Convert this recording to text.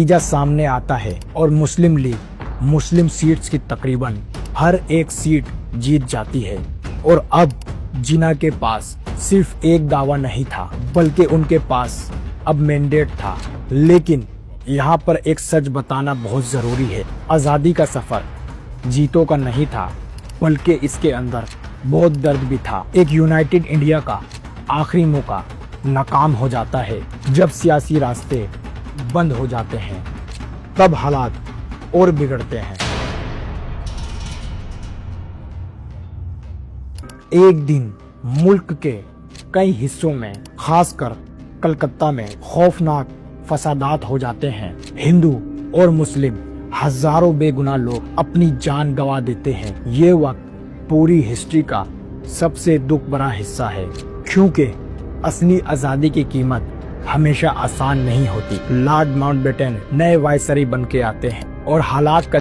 नतीजा सामने आता है और मुस्लिम लीग मुस्लिम सीट्स की तकरीबन हर एक सीट जीत जाती है। और अब जिन्ना के पास सिर्फ एक दावा नहीं था बल्कि उनके पास अब मैंडेट था। लेकिन यहाँ पर एक सच बताना बहुत जरूरी है, आज़ादी का सफर जीतों का नहीं था बल्कि इसके अंदर बहुत दर्द भी था। एक यूनाइटेड इंडिया का आखिरी मौका नाकाम हो जाता है जब सियासी रास्ते बंद हो जाते हैं, तब हालात और बिगड़ते हैं। एक दिन मुल्क के कई हिस्सों में खासकर कलकत्ता में खौफनाक फसादात हो जाते हैं। हिंदू और मुस्लिम हजारों बेगुनाह लोग अपनी जान गंवा देते हैं। ये वक्त पूरी हिस्ट्री का सबसे दुख भरा हिस्सा है, क्योंकि असली आज़ादी की कीमत हमेशा आसान नहीं होती। लॉर्ड माउंटबेटन नए वायसराय बन के आते हैं और हालात का